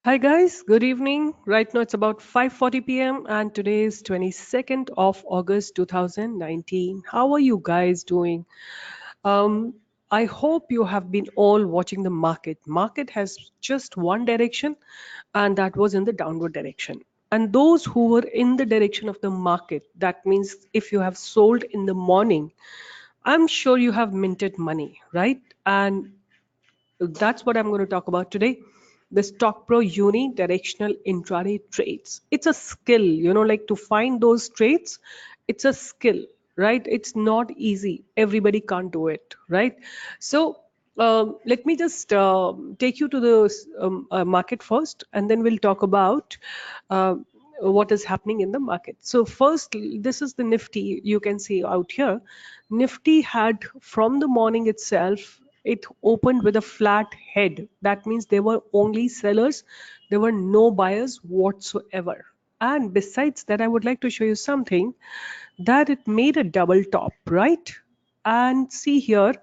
Hi guys, good evening. Right now it's about 5:40 p.m. and today is 22nd of August 2019. How are you guys doing? Um, I hope you have been all watching the market. Market has just one direction and that was in the downward direction. And those who were in the direction of the market, that means if you have sold in the morning, I'm sure you have minted money, right? And that's what I'm going to talk about today. The StockPro Unidirectional Intraday trades. It's a skill, like to find those trades. It's a skill, right? It's not easy. Everybody can't do it, right? So let me just take you to the market first, and then we'll talk about uh, what is happening in the market. So first, this is the Nifty. You can see out here, Nifty had from the morning itself, it opened with a flat head. That means there were only sellers. There were no buyers whatsoever. And besides that, I would like to show you something that it made a double top, right? And see here,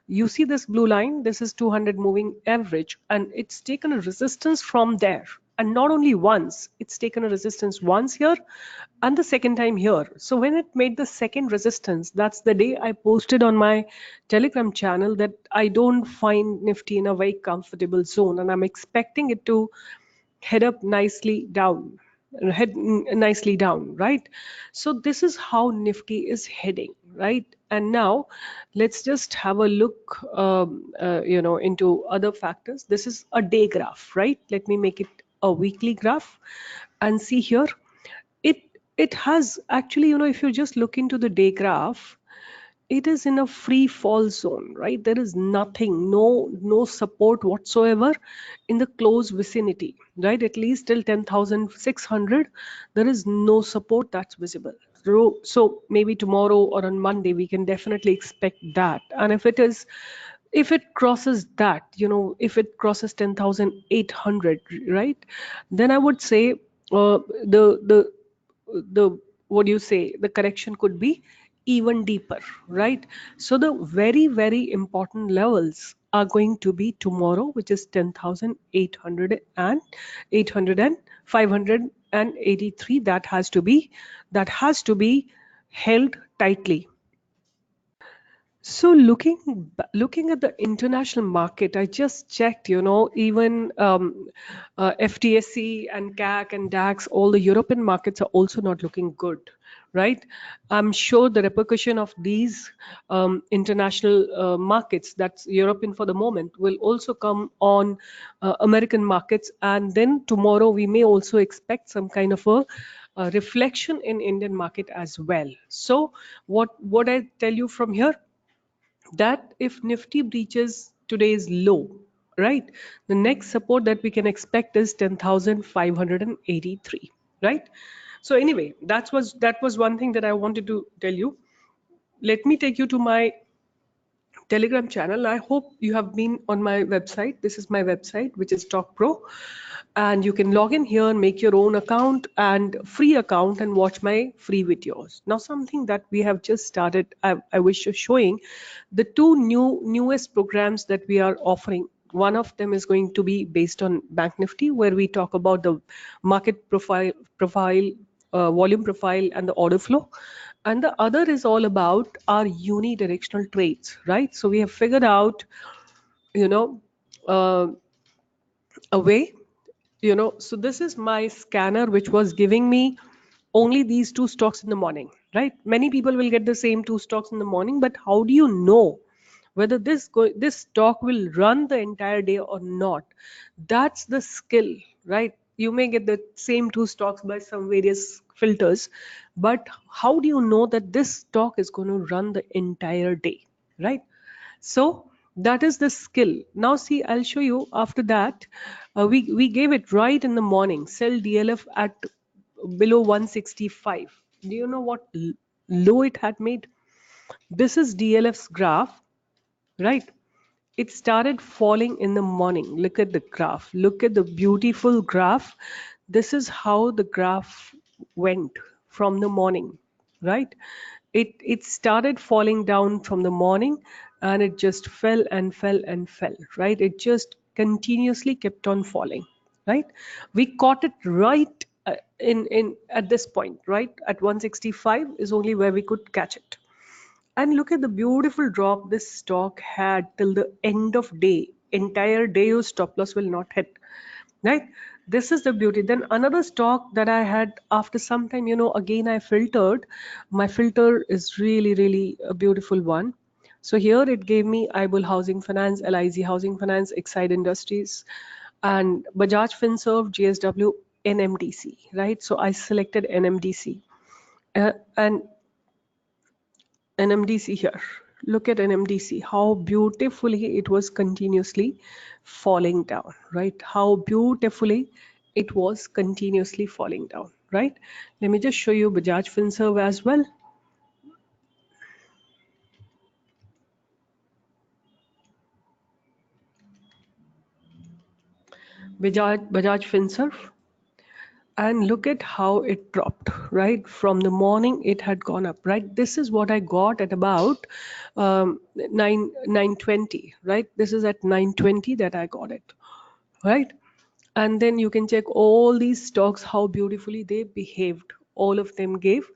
you see this blue line, this is 200 moving average, and it's taken a resistance from there. And not only once, it's taken a resistance once here and the second time here. So when it made the second resistance, that's the day I posted on my Telegram channel that I don't find Nifty in a very comfortable zone and I'm expecting it to head up nicely down, nicely down, right? So this is how Nifty is heading, right? And now let's just have a look into other factors. This is a day graph, right? Let me make it a weekly graph and see here. It it has actually, if you just look into the day graph, it is in a free fall zone, right? There is nothing, no support whatsoever in the close vicinity, right? At least till 10,600 there is no support that's visible. So maybe tomorrow or on Monday we can definitely expect that. And if it crosses that, if it crosses 10,800, right, then I would say the what do you say, the correction could be even deeper, right? So the very important levels are going to be tomorrow, which is 10,800 and 800 and 583. That has to be held tightly. So looking at the international market, I just checked, even FTSE and CAC and DAX, all the European markets are also not looking good, right? I'm sure the repercussion of these international markets, that's European for the moment, will also come on American markets. And then tomorrow we may also expect some kind of a reflection in Indian market as well. So what I tell you from here, that if Nifty breaches today's low, right, the next support that we can expect is 10,583, right? So anyway, that was one thing that I wanted to tell you. Let me take you to my Telegram channel. I hope you have been on my website. This is my website, which is StockPro. And you can log in here and make your own account and free account and watch my free videos. Now, something that we have just started, I wish to showing the two newest programs that we are offering. One of them is going to be based on Bank Nifty, where we talk about the market profile, volume profile, and the order flow. And the other is all about our unidirectional trades, right? So we have figured out, you know, uh, a way, so this is my scanner, which was giving me only these two stocks in the morning, right? Many people will get the same two stocks in the morning, but how do you know whether this stock will run the entire day or not? That's the skill, right? You may get the same two stocks by some various filters, but how do you know that this stock is going to run the entire day, right? So that is the skill. Now see, I'll show you after that. We gave it right in the morning. Sell DLF at below 165. Do you know what low it had made? This is DLF's graph, right? It started falling in the morning. Look at the graph. Look at the beautiful graph. This is how the graph went from the morning, right? It started falling down from the morning and it just fell and fell and fell, right? It just continuously kept on falling, right? We caught it right in at this point, right? At 165 is only where we could catch it. And look at the beautiful drop this stock had till the end of day. Entire day your stop loss will not hit, right? This is the beauty. Then another stock that I had after some time, again I filtered. My filter is really, really a beautiful one. So here it gave me IBUL Housing Finance, LIZ Housing Finance, Exide Industries, and Bajaj Finserv, GSW, NMDC, right? So I selected NMDC. And NMDC here. Look at NMDC, how beautifully it was continuously falling down, right? How beautifully it was continuously falling down, right? Let me just show you Bajaj Finserv as well. Bajaj Finserv. And look at how it dropped, right? From the morning it had gone up, right? This is what I got at about 9:20, right? This is at 9:20 that I got it, right? And then you can check all these stocks, how beautifully they behaved. All of them gave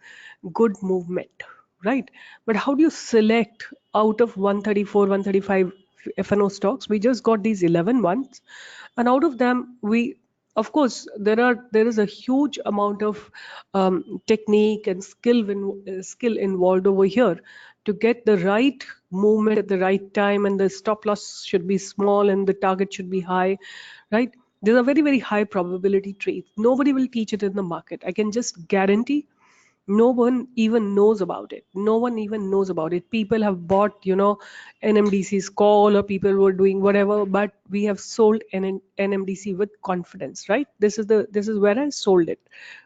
good movement, right? But how do you select out of 134, 135 FNO stocks? We just got these 11 ones, and out of them, of course, there is a huge amount of technique and skill involved over here to get the right movement at the right time, and the stop loss should be small and the target should be high, right? These are very, very high probability trades. Nobody will teach it in the market. I can just guarantee no one even knows about it. No one even knows about it. People have bought, NMDC's call, or people were doing whatever, but we have sold NMDC with confidence, right? This is where I sold it.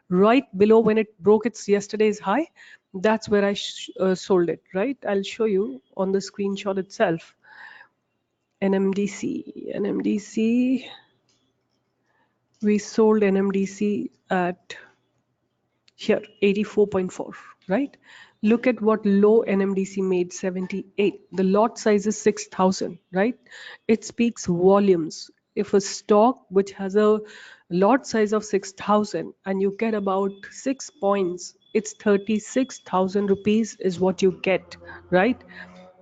Right below when it broke its yesterday's high, that's where I sold it, right? I'll show you on the screenshot itself. NMDC. We sold NMDC at here 84.4, right? Look at what low NMDC made, 78. The lot size is 6,000, right? It speaks volumes. If a stock which has a lot size of 6,000 and you get about 6 points, it's 36,000 rupees is what you get, right?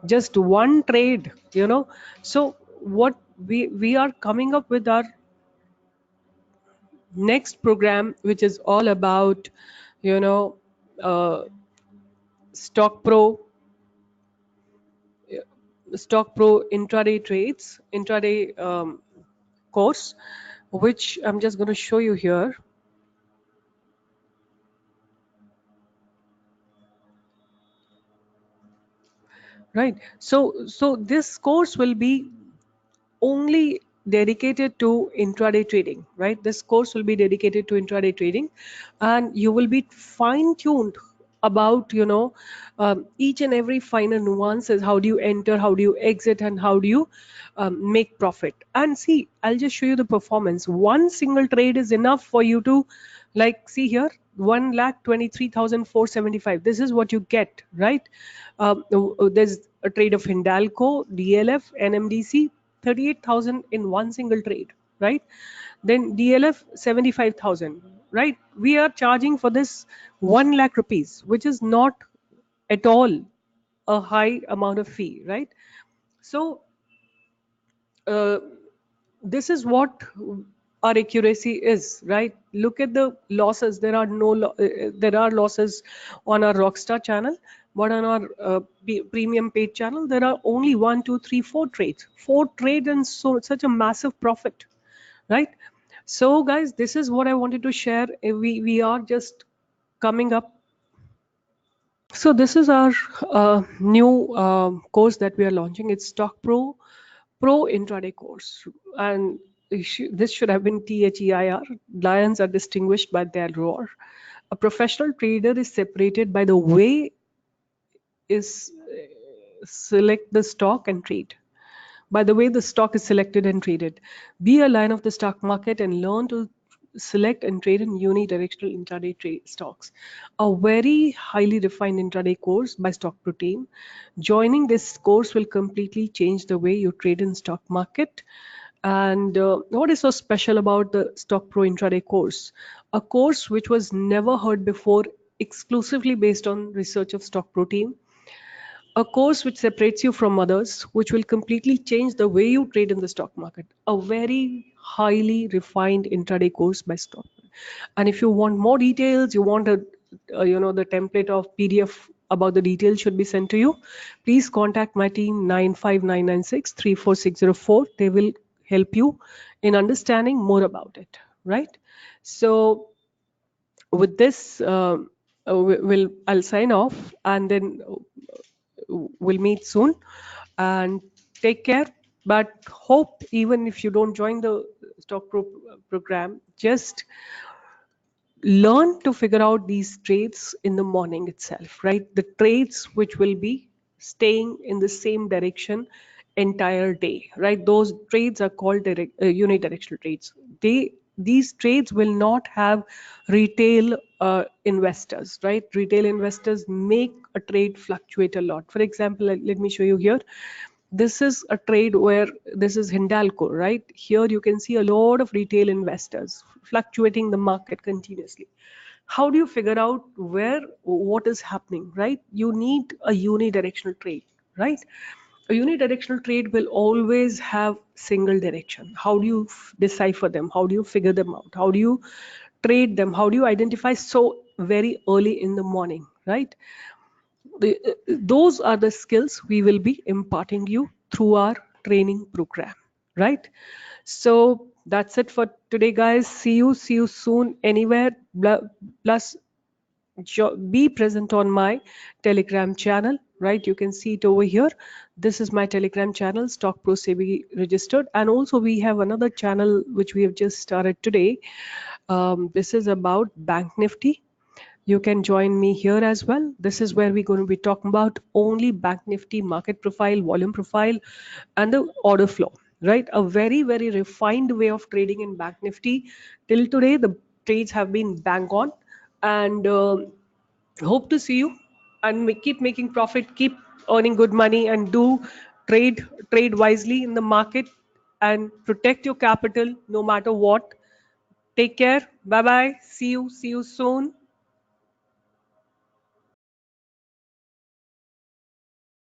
Just one trade, So what we are coming up with our next program, which is all about, you know uh, stock pro intraday trades, intraday course, which I'm just going to show you here. Right, so this course will be only dedicated to intraday trading, right? This course will be dedicated to intraday trading, and you will be fine-tuned about each and every finer nuances. How do you enter, how do you exit, and how do you make profit? And see, I'll just show you the performance. One single trade is enough for you to, like, see here, 1,23,475. This is what you get, right? There's a trade of Hindalco, DLF, NMDC, 38,000 in one single trade, right? Then DLF 75,000, right? We are charging for this 1 lakh rupees, which is not at all a high amount of fee, right? So uh, this is what our accuracy is, right? Look at the losses. There are there are losses on our Rockstar channel, but on our premium paid channel there are only 1, 2, 3, 4 trades, and so such a massive profit, right? So guys, this is what I wanted to share. We are just coming up. So this is our new course that we are launching. It's Stock Pro Intraday course, and this should have been THEIR. Lions are distinguished by their roar. A professional trader is separated by the way is select the stock and trade. By the way the stock is selected and traded. Be a lion of the stock market and learn to select and trade in unidirectional intraday trade stocks. A very highly refined intraday course by StockPro team. Joining this course will completely change the way you trade in stock market, And what is so special about the Stock Pro Intraday course? A course which was never heard before, exclusively based on research of Stock Pro team. A course which separates you from others, which will completely change the way you trade in the stock market. A very highly refined intraday course by Stock. And if you want more details, you want the template of PDF about the details should be sent to you, please contact my team 95996 34604. They will help you in understanding more about it, right? So with this, I'll sign off, and then we'll meet soon. And take care. But hope even if you don't join the stock program, just learn to figure out these trades in the morning itself, right? The trades which will be staying in the same direction entire day, right? Those trades are called unidirectional trades. These trades will not have retail investors, right? Retail investors make a trade fluctuate a lot. For example, let me show you here. This is a trade where this is Hindalco, right? Here you can see a lot of retail investors fluctuating the market continuously. How do you figure out what is happening, right? You need a unidirectional trade, right? A unidirectional trade will always have single direction. How do you decipher them? How do you figure them out? How do you trade them? How do you identify so very early in the morning, right? Those are the skills we will be imparting you through our training program, right? So that's it for today, guys. See you soon anywhere. Plus be present on my Telegram channel, right? You can see it over here. This is my Telegram channel, Stock Pro SEBI-registered. And also we have another channel which we have just started today. This is about Bank Nifty. You can join me here as well. This is where we're going to be talking about only Bank Nifty market profile, volume profile, and the order flow, right? A very, very refined way of trading in Bank Nifty. Till today, the trades have been bang on, and hope to see you. And keep making profit, keep earning good money, and do trade wisely in the market, and protect your capital no matter what. Take care. Bye bye. See you soon.